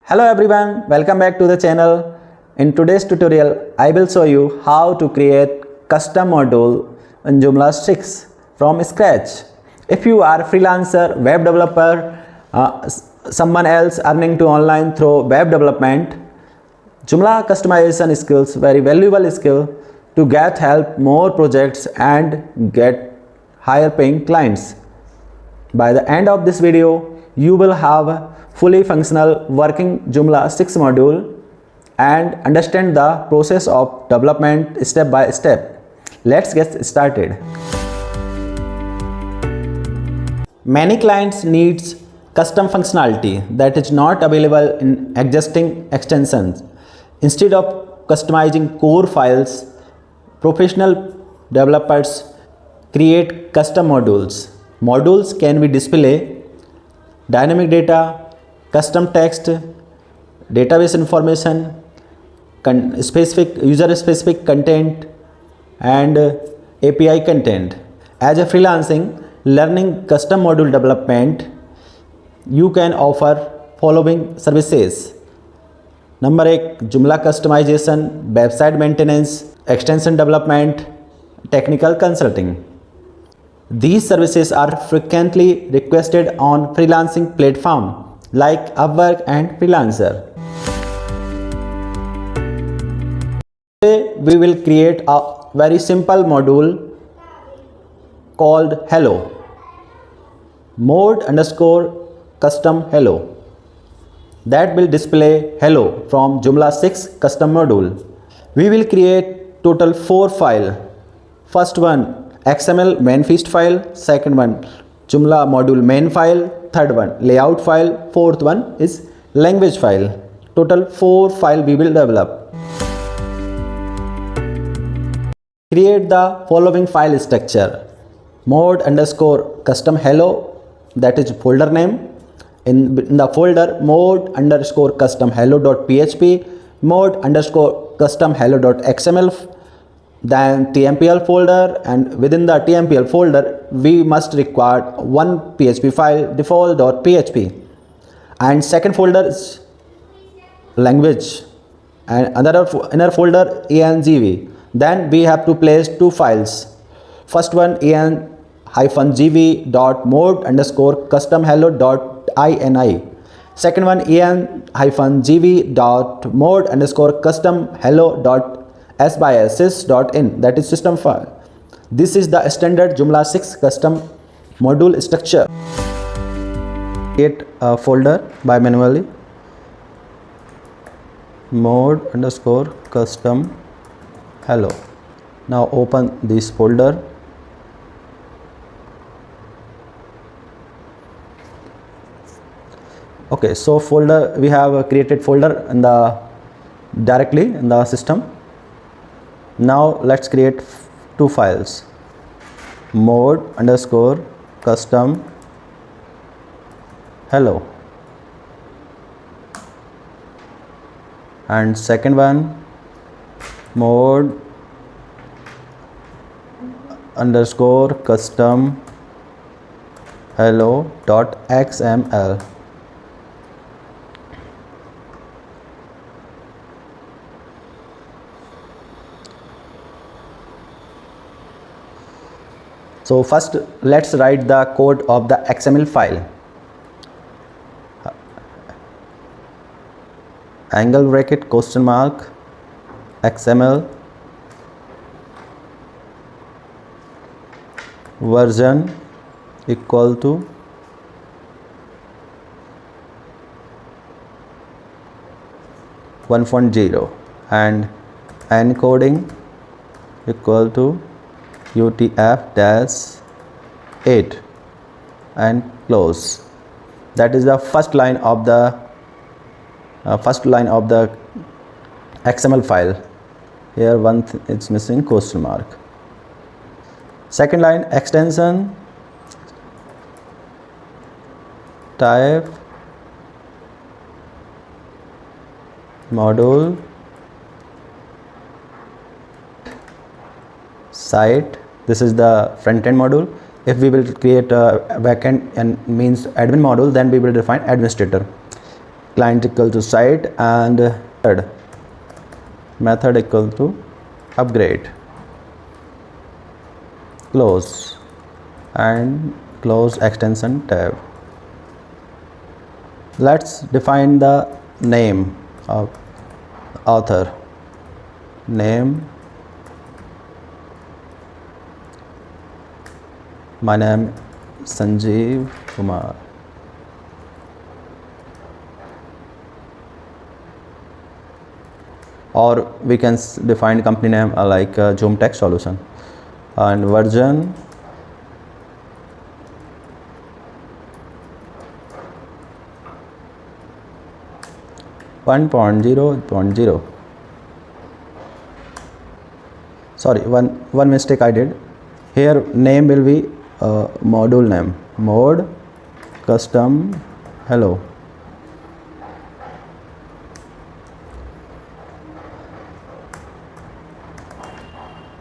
Hello everyone, welcome back to the channel. In today's tutorial, I will show you how to create custom module in Joomla 6 from scratch. If you are a freelancer, web developer, someone else earning to online through web development, Joomla customization skills very valuable skill to get help more projects and get higher paying clients. By the end of this video, you will have a fully functional working Joomla 6 module and understand the process of development step by step. Let's get started. Many clients needs custom functionality that is not available in existing extensions. Instead of customizing core files, professional developers create custom modules. Modules can be display dynamic data, custom text, database information, user-specific content, and API content. As a freelancing learning custom module development, you can offer following services. Number 1, Joomla customization, website maintenance, extension development, technical consulting. These services are frequently requested on freelancing platforms like Upwork and Freelancer. Today we will create a very simple module called Hello. Mode underscore custom hello. That will display hello from Joomla 6 custom module. We will create total 4 files. First one XML main feast file, second one Joomla module main file, third one layout file, fourth one is language file. Total 4 files we will develop. Create the following file structure. Mode underscore custom hello, that is folder name. In the folder mode underscore custom hello.php, mode underscore custom hello.xml, then tmpl folder, and within the tmpl folder we must require one php file default.php, and second folder is language, and another inner folder engv. Then we have to place 2 files. First one en-gv dot mode underscore custom hello.ini, second one en-gv dot mode underscore custom hello.sys.in, that is system file. This is the standard Joomla 6 custom module structure. Create a folder by manually mode underscore custom hello. Now open this folder. Okay, so folder, we have created folder in the directly in the system. Now let's create 2 files. Mode underscore custom hello, and second one mode underscore custom hello.xml. So first let's write the code of the XML file. Angle bracket question mark XML version equal to (1.0) and encoding equal to UTF-8 and close. That is the first line of the XML file. Here it's missing question mark. Second line extension type module site. This is the front end module. If we will create a backend and means admin module, then we will define administrator. client equal to site, and method equal to upgrade, close, and close extension tab. Let's define the name of author. Name, my name Sanjeev Kumar. Or we can define company name like JoomTech solution, and version one point zero. Sorry, one mistake I did here. Name will be module name, mode custom hello.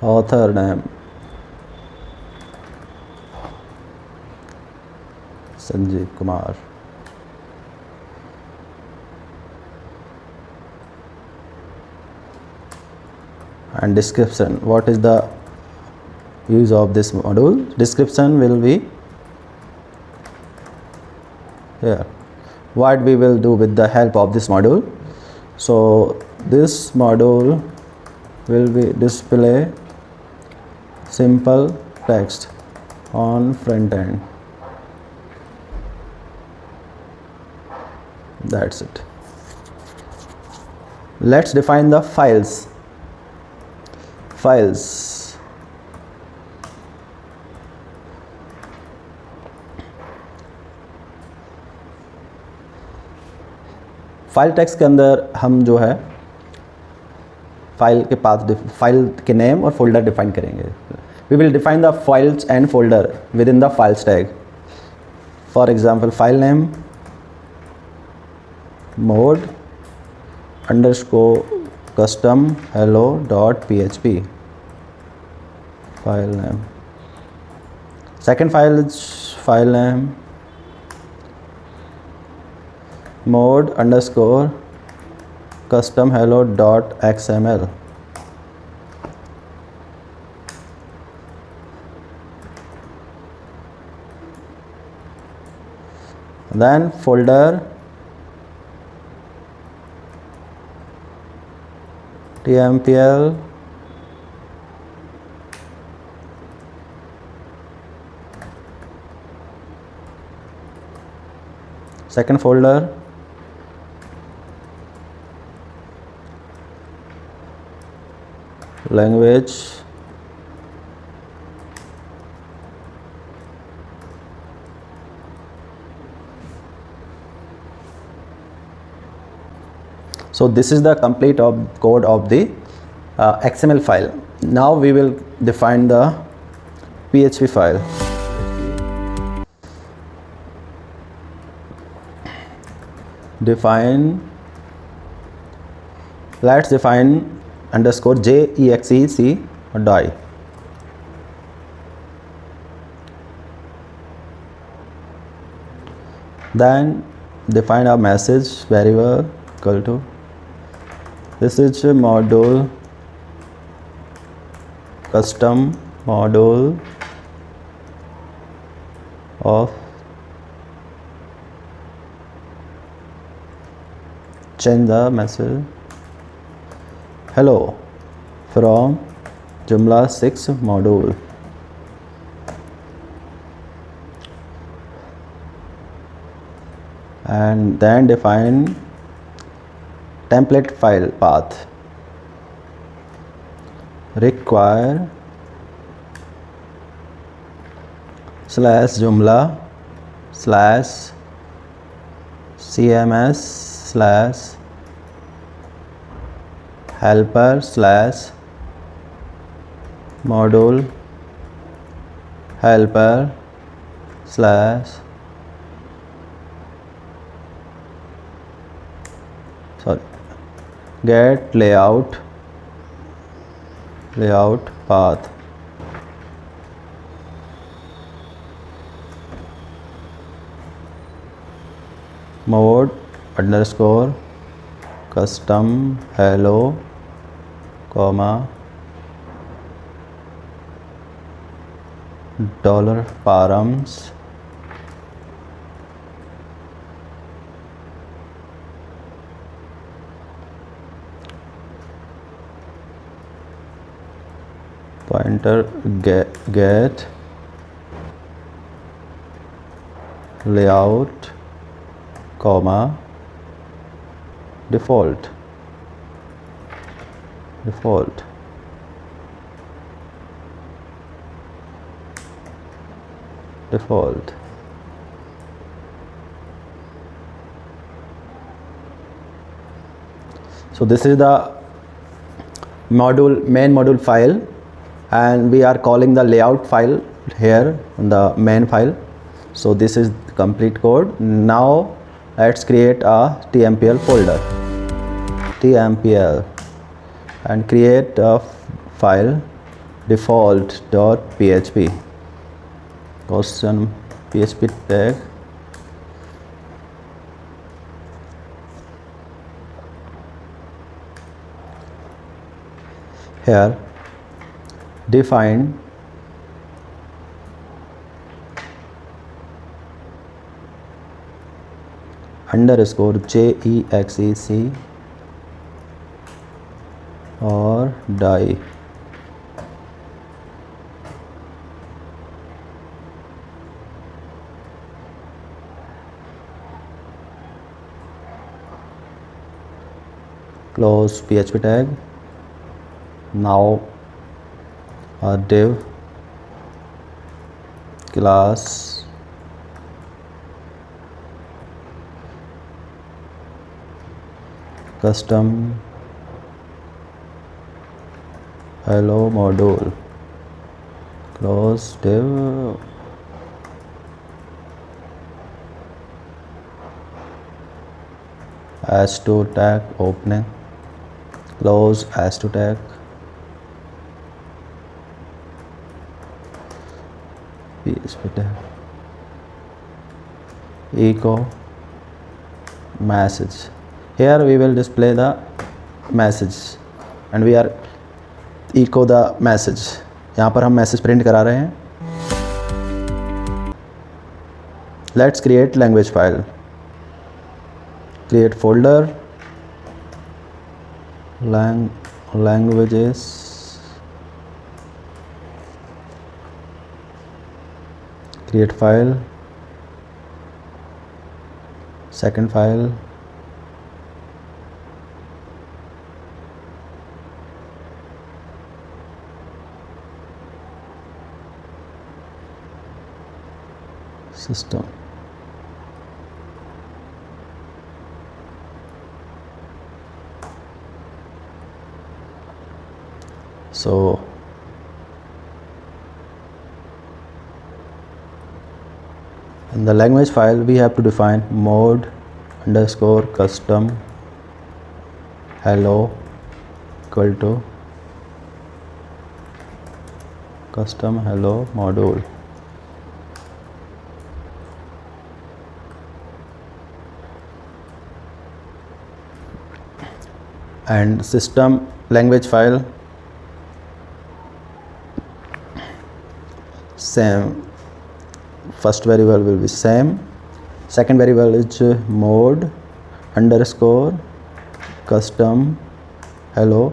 Author name Sanjeev Kumar. And description, what is the use of this module? Description will be here, what we will do with the help of this module. So this module will be display simple text on front end. That's it. Let's define the files. File text के अंदर हम जो है file के path, file के name और folder define करेंगे. We will define the files and folder within the files tag. For example file name mode underscore custom hello.php file name. Second file is file name mode underscore custom hello.xml. Then folder tmpl second folder language So this is the complete code of the XML file. Now we will define the PHP file. Let's define underscore JEXEC die. Then define a message variable equal to this is a module custom module of change the message hello from Joomla 6 module. And then define template file path require /Joomla /cms /helper /module helper get layout path. Mode underscore custom hello comma dollar params pointer get layout comma default. So this is the main module file, and we are calling the layout file here in the main file. So this is the complete code. Now let's create a tmpl folder, tmpl, and create a file default.php, question php tag, here define underscore JEXEC or die close php tag. Now a div class custom hello module, close div h2 tag opening, close h2 tag, php tag, echo message. Here we will display the message and we are echo the message. यहाँ पर हम message print करा रहे हैं. Let's create language file. Create folder languages, create file, second file, system. So in the language file we have to define mode underscore custom hello equal to custom hello module, and system language file same. First variable will be same, second variable is mode underscore custom hello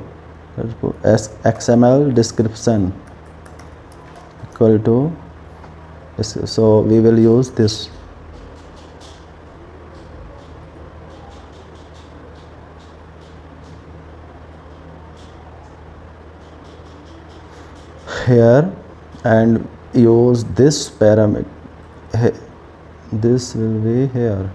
XML description equal to, so we will use this. Here and use this parameter, this will be here.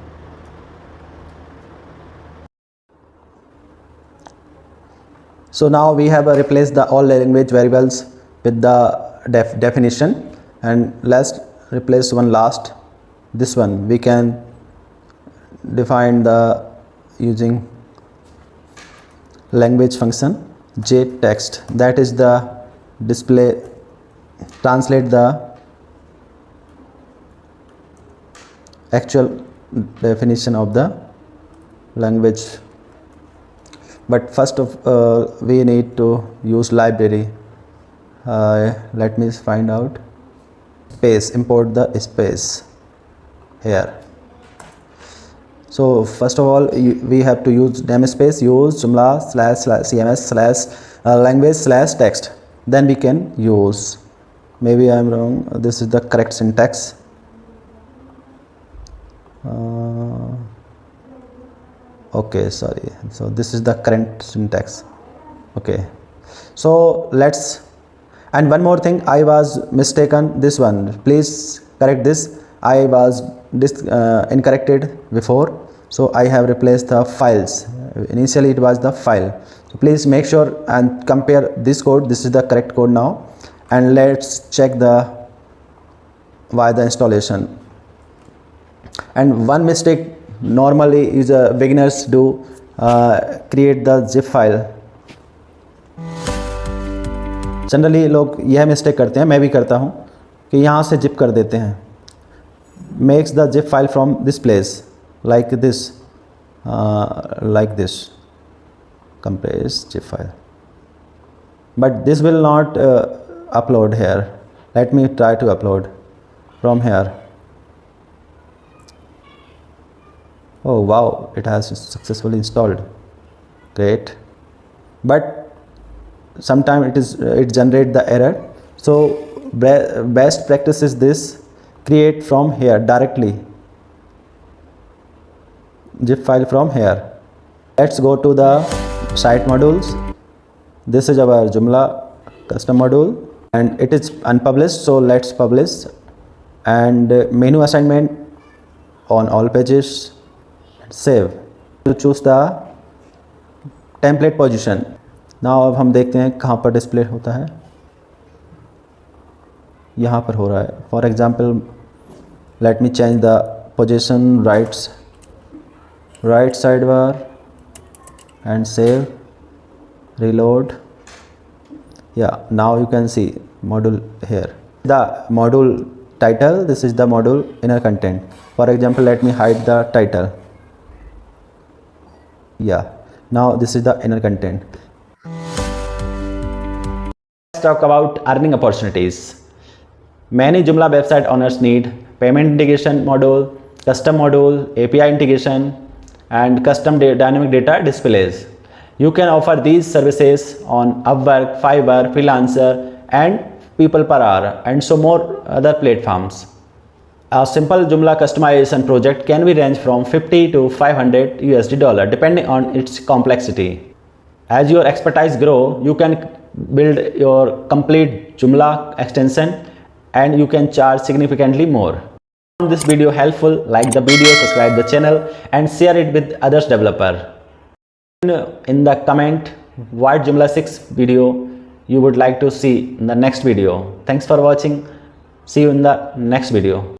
So now we have replaced the all language variables with the definition, and let's replace one last, this one. We can define the using language function JText, that is the display, translate the actual definition of the language, but first of we need to use library. Let me find out space, import the space here. So first of all we have to use namespace, use Joomla /cms/language/text, then we can use. Maybe I am wrong, this is the correct syntax. Okay, sorry, so this is the current syntax. Okay, so let's, and one more thing, I was mistaken this one, please correct this. I was incorrected before, so I have replaced the files. Initially it was the file, so please make sure and compare this code. This is the correct code now, and let's check the installation. And one mistake normally is beginners do, create the zip file. Generally लोग यह mistake करते हैं, मैं भी करता हूँ, कि यहाँ से जिप कर देते हैं. Makes the zip file from this place, like this, compress zip file. But this will not upload here. Let me try to upload from here. Oh wow, it has successfully installed. Great. But sometimes it generate the error. So best practice is this: create from here directly, zip file from here. Let's go to the site modules. This is our Joomla custom module, and it is unpublished, so let's publish. And menu assignment on all pages, save. To choose the template position. Now अब हम देखते हैं कहाँ पर display होता है. यहाँ पर हो रहा है. For example, let me change the position, right sidebar, and save, reload. Yeah, now you can see module here. The module title, this is the module inner content. For example, let me hide the title. Yeah, now this is the inner content. Let's talk about earning opportunities. Many Joomla website owners need payment integration module, custom module, API integration, and custom dynamic data displays. You can offer these services on Upwork, Fiverr, Freelancer, and People Per Hour, and so more other platforms. A simple Joomla customization project can be range from $50 to $500 USD depending on its complexity. As your expertise grow, you can build your complete Joomla extension and you can charge significantly more. If this video helpful, like the video, subscribe the channel, and share it with others developer. In the comment what Joomla 6 video you would like to see in the next video. Thanks for watching. See you in the next video.